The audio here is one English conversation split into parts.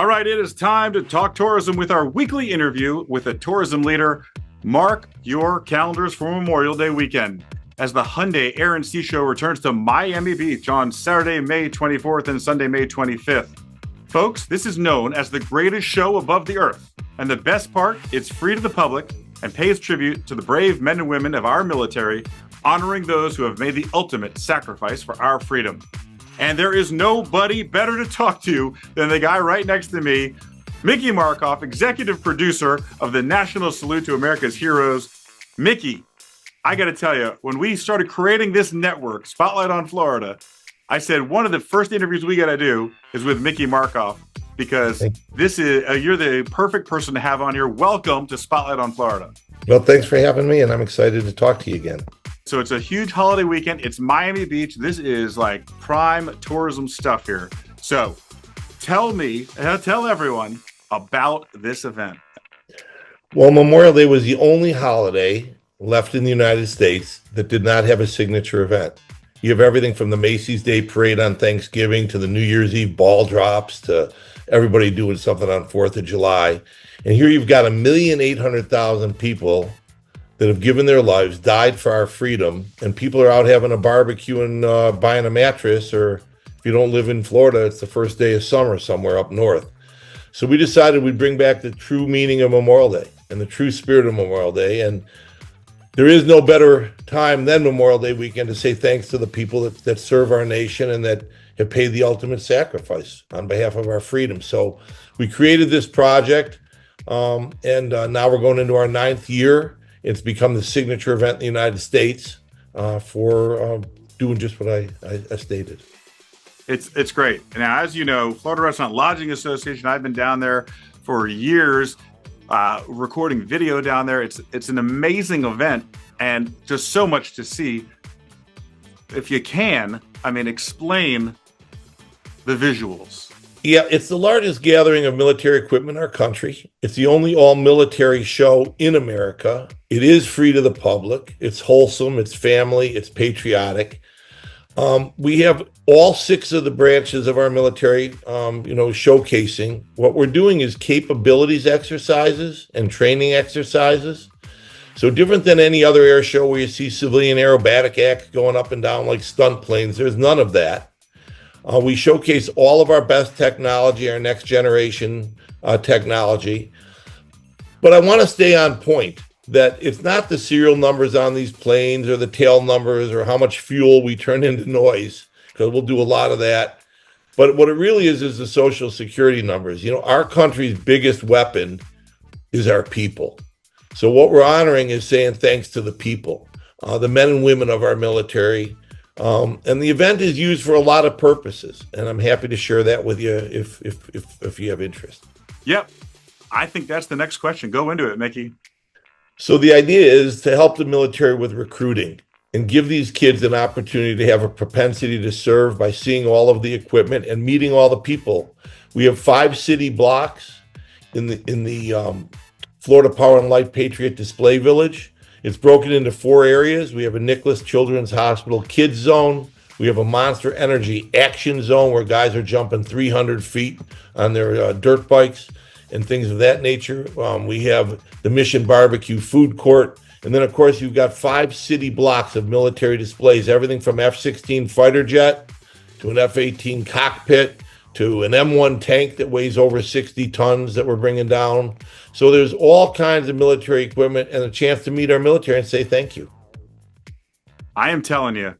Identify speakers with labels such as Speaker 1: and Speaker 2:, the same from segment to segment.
Speaker 1: All right, it is time to talk tourism with our weekly interview with a tourism leader. Mark your calendars for Memorial Day weekend as the Hyundai Air and Sea Show returns to Miami Beach on Saturday, May 24th and Sunday, May 25th. Folks, this is known as the greatest show above the earth. And the best part, it's free to the public and pays tribute to the brave men and women of our military, honoring those who have made the ultimate sacrifice for our freedom. And there is nobody better to talk to than the guy right next to me, Mickey Markoff, executive producer of the National Salute to America's Heroes. Mickey, I got to tell you, when we started creating this network, Spotlight on Florida, I said one of the first interviews we got to do is with Mickey Markoff, because this is you're the perfect person to have on here. Welcome to Spotlight on Florida.
Speaker 2: Well, thanks for having me, and I'm excited to talk to you again.
Speaker 1: So it's a huge holiday weekend. It's Miami Beach. This is like prime tourism stuff here. So tell everyone about this event.
Speaker 2: Well, Memorial Day was the only holiday left in the United States that did not have a signature event. You have everything from the Macy's Day Parade on Thanksgiving to the New Year's Eve ball drops to everybody doing something on 4th of July. And here you've got 1,800,000 people that have given their lives, died for our freedom, and people are out having a barbecue and buying a mattress, or if you don't live in Florida, it's the first day of summer somewhere up north. So we decided we'd bring back the true meaning of Memorial Day and the true spirit of Memorial Day. And there is no better time than Memorial Day weekend to say thanks to the people that serve our nation and that have paid the ultimate sacrifice on behalf of our freedom. So we created this project, and now we're going into our 9th year. It's become the signature event in the United States for doing just what I stated.
Speaker 1: It's great. Now, as you know, Florida Restaurant Lodging Association, I've been down there for years, recording video down there. It's an amazing event and just so much to see. If you can, explain the visuals.
Speaker 2: Yeah, it's the largest gathering of military equipment in our country. It's the only all-military show in America. It is free to the public. It's wholesome. It's family. It's patriotic. We have all 6 of the branches of our military, showcasing. What we're doing is capabilities exercises and training exercises. So different than any other air show where you see civilian aerobatic acts going up and down like stunt planes, there's none of that. We showcase all of our best technology, our next generation technology. But I want to stay on point that it's not the serial numbers on these planes or the tail numbers or how much fuel we turn into noise, because we'll do a lot of that. But what it really is the social security numbers. You know, our country's biggest weapon is our people. So what we're honoring is saying thanks to the people, the men and women of our military. And the event is used for a lot of purposes, and I'm happy to share that with you if you have interest.
Speaker 1: Yep. I think that's the next question. Go into it, Mickey.
Speaker 2: So the idea is to help the military with recruiting and give these kids an opportunity to have a propensity to serve by seeing all of the equipment and meeting all the people. We have 5 city blocks in the Florida Power and Light Patriot Display Village. It's broken into 4 areas. We have a Nicholas Children's Hospital Kids Zone. We have a Monster Energy Action Zone where guys are jumping 300 feet on their dirt bikes and things of that nature. We have the Mission Barbecue Food Court. And then, of course, you've got 5 city blocks of military displays, everything from F-16 fighter jet to an F-18 cockpit to an M1 tank that weighs over 60 tons that we're bringing down. So there's all kinds of military equipment and a chance to meet our military and say thank you.
Speaker 1: I am telling you,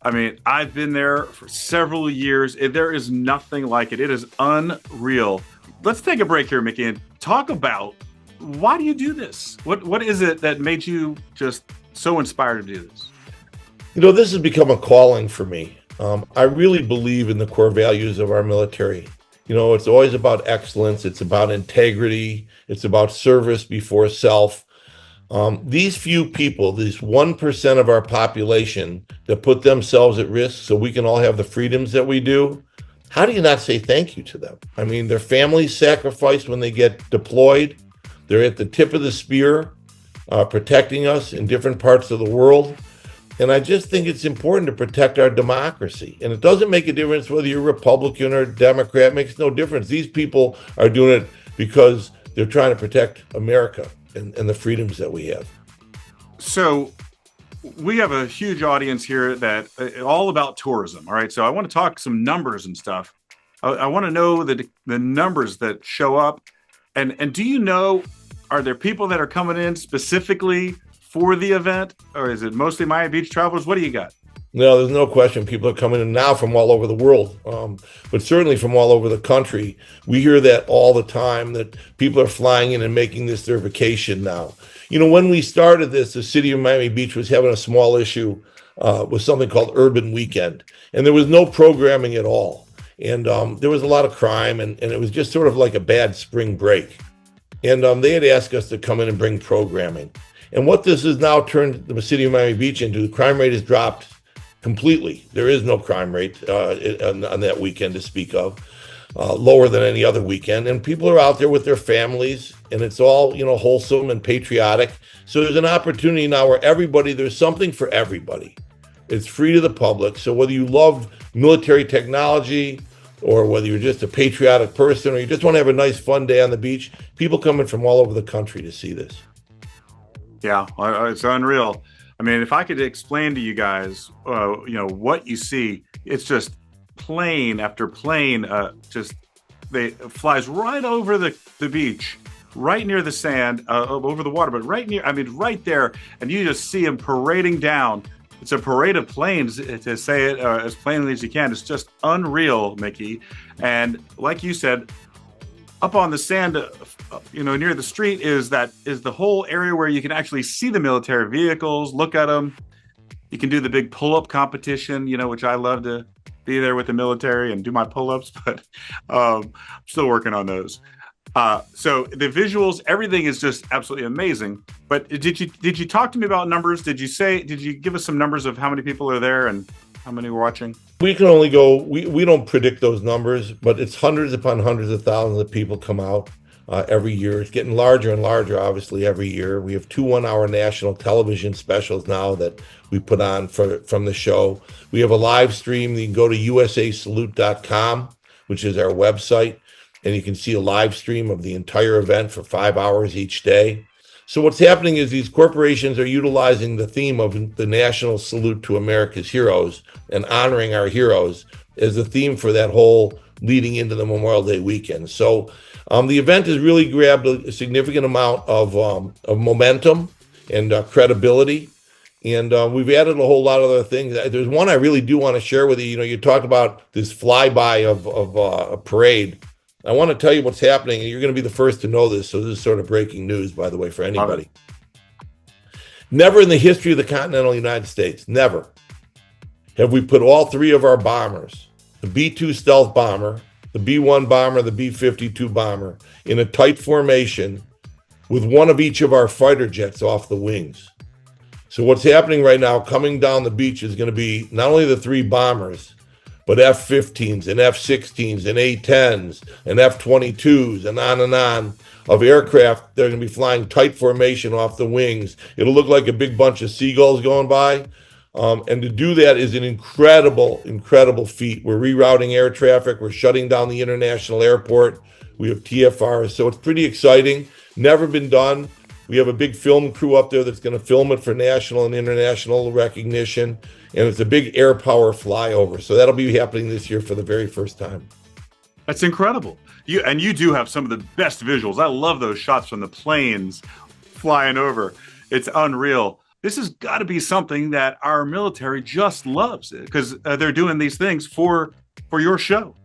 Speaker 1: I've been there for several years. There is nothing like it. It is unreal. Let's take a break here, Mickey, and talk about why do you do this? What is it that made you just so inspired to do this?
Speaker 2: You know, this has become a calling for me. I really believe in the core values of our military. You know, it's always about excellence. It's about integrity. It's about service before self. These few people, these 1% of our population that put themselves at risk so we can all have the freedoms that we do, how do you not say thank you to them? I mean, their families sacrifice when they get deployed. They're at the tip of the spear, protecting us in different parts of the world. And I just think it's important to protect our democracy. And it doesn't make a difference whether you're Republican or Democrat. It makes no difference. These people are doing it because they're trying to protect America and the freedoms that we have.
Speaker 1: So we have a huge audience here that all about tourism. All right. So I want to talk some numbers and stuff. I want to know the numbers that show up. And do you know, are there people that are coming in specifically for the event, or is it mostly Miami Beach travelers? What do you got?
Speaker 2: No, there's no question. People are coming in now from all over the world, but certainly from all over the country. We hear that all the time, that people are flying in and making this their vacation now. When we started this, the city of Miami Beach was having a small issue with something called Urban Weekend, and there was no programming at all. And there was a lot of crime, and it was just sort of like a bad spring break. And they had asked us to come in and bring programming. And what this has now turned the city of Miami Beach into, the crime rate has dropped completely. There is no crime rate on that weekend to speak of, lower than any other weekend. And people are out there with their families, and it's all, wholesome and patriotic. So there's an opportunity now where there's something for everybody. It's free to the public. So whether you love military technology, or whether you're just a patriotic person, or you just want to have a nice fun day on the beach, people coming from all over the country to see this.
Speaker 1: Yeah, it's unreal. I mean, if I could explain to you guys, what you see, it's just plane after plane, it flies right over the beach, right near the sand, over the water, but right there, and you just see them parading down. It's a parade of planes, to say it as plainly as you can. It's just unreal, Mickey. And like you said, up on the sand, near the street is the whole area where you can actually see the military vehicles, look at them. You can do the big pull-up competition, which I love to be there with the military and do my pull-ups, but I'm still working on those. So the visuals, everything is just absolutely amazing. But did you talk to me about numbers? Did you give us some numbers of how many people are there and how many were watching?
Speaker 2: We can only go, we don't predict those numbers, but it's hundreds upon hundreds of thousands of people come out every year. It's getting larger and larger, obviously, every year. We have 2 one-hour national television specials now that we put on from the show. We have a live stream. You can go to usasalute.com, which is our website, and you can see a live stream of the entire event for 5 hours each day. So what's happening is these corporations are utilizing the theme of the National Salute to America's Heroes and honoring our heroes as the theme for that whole leading into the Memorial Day weekend. So the event has really grabbed a significant amount of momentum and credibility. And we've added a whole lot of other things. There's one I really do want to share with you. You talked about this flyby of a parade. I want to tell you what's happening, and you're going to be the first to know this. So this is sort of breaking news, by the way, for anybody. Never in the history of the continental United States, never, have we put all 3 of our bombers, the B-2 stealth bomber, the B-1 bomber, the B-52 bomber, in a tight formation with one of each of our fighter jets off the wings. So what's happening right now, coming down the beach, is going to be not only the 3 bombers, but F-15s and F-16s and A-10s and F-22s and on of aircraft. They're going to be flying tight formation off the wings. It'll look like a big bunch of seagulls going by. And to do that is an incredible, incredible feat. We're rerouting air traffic. We're shutting down the international airport. We have TFRs. So it's pretty exciting. Never been done. We have a big film crew up there that's going to film it for national and international recognition. And it's a big air power flyover. So that'll be happening this year for the very first time.
Speaker 1: That's incredible. You do have some of the best visuals. I love those shots from the planes flying over. It's unreal. This has got to be something that our military just loves, because they're doing these things for your show.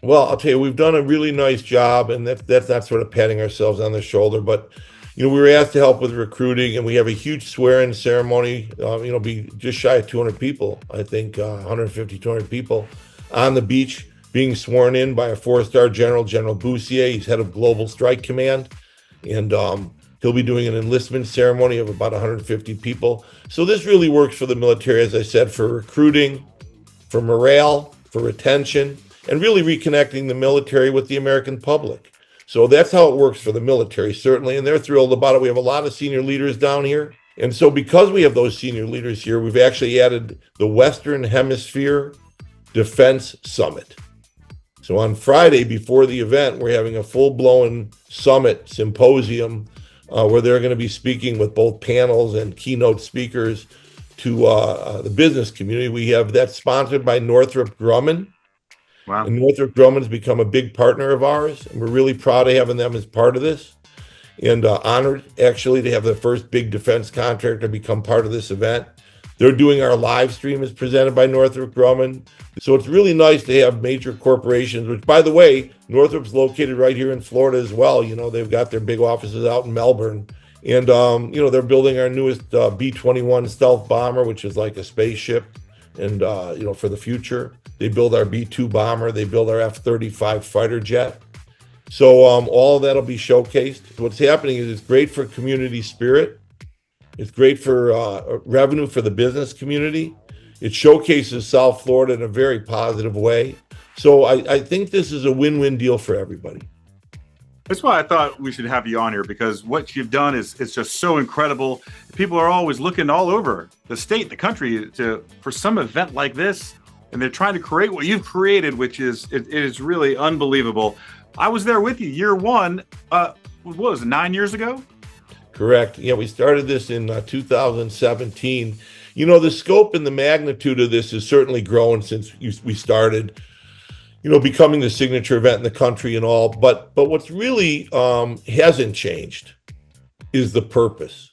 Speaker 2: Well, I'll tell you, we've done a really nice job, and that's not sort of patting ourselves on the shoulder, but we were asked to help with recruiting, and we have a huge swearing ceremony. Be just shy of 200 people, I think, 150, 200 people on the beach being sworn in by a 4-star general, General Boussier. He's head of Global Strike Command, and he'll be doing an enlistment ceremony of about 150 people. So this really works for the military, as I said, for recruiting, for morale, for retention, and really reconnecting the military with the American public. So that's how it works for the military, certainly, and they're thrilled about it. We have a lot of senior leaders down here, And so because we have those senior leaders here, we've actually added the Western Hemisphere Defense Summit. So on Friday before the event, we're having a full-blown summit symposium where they're going to be speaking with both panels and keynote speakers to the business community. We have that sponsored by Northrop Grumman.
Speaker 1: Wow.
Speaker 2: And Northrop Grumman's become a big partner of ours, and we're really proud of having them as part of this. And honored, actually, to have the first big defense contractor become part of this event. They're doing our live stream as presented by Northrop Grumman. So it's really nice to have major corporations, which, by the way, Northrop's located right here in Florida as well. You know, they've got their big offices out in Melbourne. And, you know, they're building our newest B-21 stealth bomber, which is like a spaceship, and, you know, for the future. They build our B-2 bomber. They build our F-35 fighter jet. So all of that will be showcased. What's happening is it's great for community spirit. It's great for revenue for the business community. It showcases South Florida in a very positive way. So I think this is a win-win deal for everybody.
Speaker 1: That's why I thought we should have you on here, because what you've done is just so incredible. People are always looking all over the state, the country, for some event like this, and they're trying to create what you've created, which is it is really unbelievable. I was there with you year one. What was it, 9 years ago?
Speaker 2: Correct. Yeah, we started this in 2017. You know, the scope and the magnitude of this has certainly grown since we started, you know, becoming the signature event in the country and all. But what's really hasn't changed is the purpose.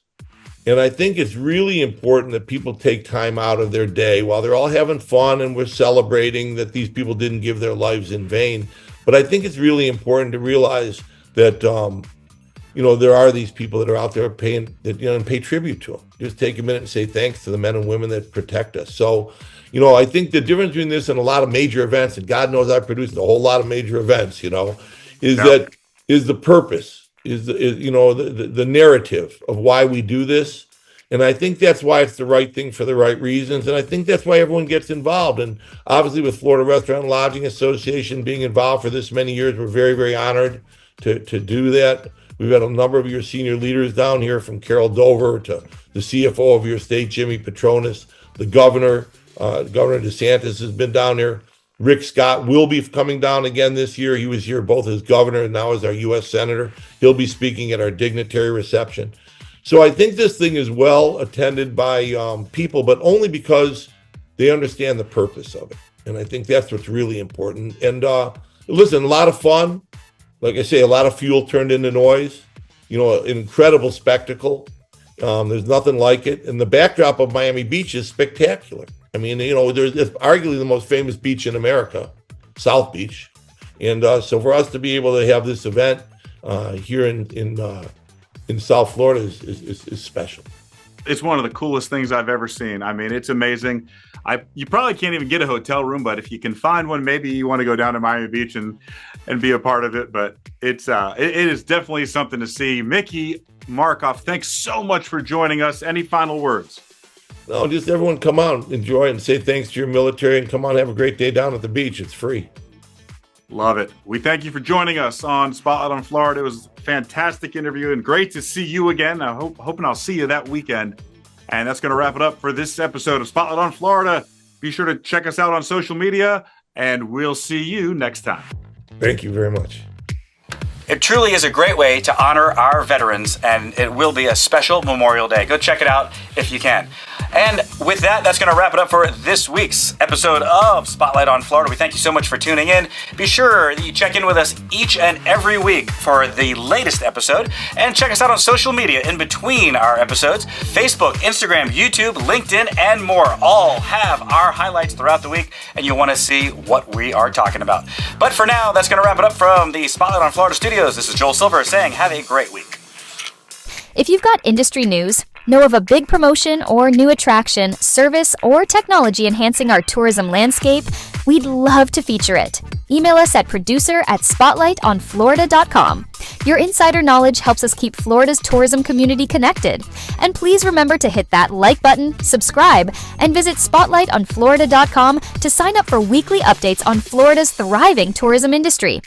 Speaker 2: And I think it's really important that people take time out of their day while they're all having fun and we're celebrating that these people didn't give their lives in vain. But I think it's really important to realize that, you know, there are these people that are out there paying, that, you know, and pay tribute to them. Just take a minute and say thanks to the men and women that protect us. So, you know, I think the difference between this and a lot of major events, and God knows I've produced a whole lot of major events, you know, is that is the purpose, is you know, the narrative of why we do this. And I think that's why it's the right thing for the right reasons. And I think that's why everyone gets involved. And obviously with Florida Restaurant and Lodging Association being involved for this many years, we're very, very honored to do that. We've had a number of your senior leaders down here, from Carol Dover to the CFO of your state, Jimmy Petronis, the governor, Governor DeSantis has been down here. Rick Scott will be coming down again this year. He was here both as governor and now as our U.S. Senator. He'll be speaking at our dignitary reception. So I think this thing is well attended by people, but only because they understand the purpose of it. And I think that's what's really important. And listen, a lot of fun. Like I say, a lot of fuel turned into noise. You know, an incredible spectacle. There's nothing like it. And the backdrop of Miami Beach is spectacular. I mean, you know, it's arguably the most famous beach in America, South Beach. And so for us to be able to have this event here in South Florida is special.
Speaker 1: It's one of the coolest things I've ever seen. I mean, it's amazing. You probably can't even get a hotel room, but if you can find one, maybe you want to go down to Miami Beach and be a part of it. But it is definitely something to see. Mickey Markoff, thanks so much for joining us. Any final words?
Speaker 2: No, just everyone come out, enjoy and say thanks to your military, and come on, have a great day down at the beach. It's free.
Speaker 1: Love it. We thank you for joining us on Spotlight on Florida. It was a fantastic interview and great to see you again. Hoping I'll see you that weekend. And that's going to wrap it up for this episode of Spotlight on Florida. Be sure to check us out on social media, and we'll see you next time.
Speaker 2: Thank you very much.
Speaker 3: It truly is a great way to honor our veterans, and it will be a special Memorial Day. Go check it out if you can. And with that, that's going to wrap it up for this week's episode of Spotlight on Florida. We thank you so much for tuning in. Be sure that you check in with us each and every week for the latest episode, and check us out on social media in between our episodes. Facebook, Instagram, YouTube, LinkedIn, and more all have our highlights throughout the week, and you'll want to see what we are talking about. But for now, that's going to wrap it up from the Spotlight on Florida studios. This is Joel Silver saying have a great week.
Speaker 4: If you've got industry news, know of a big promotion or new attraction, service, or technology enhancing our tourism landscape, we'd love to feature it. Email us at producer@spotlightonflorida.com. Your insider knowledge helps us keep Florida's tourism community connected. And please remember to hit that like button, subscribe, and visit spotlightonflorida.com to sign up for weekly updates on Florida's thriving tourism industry.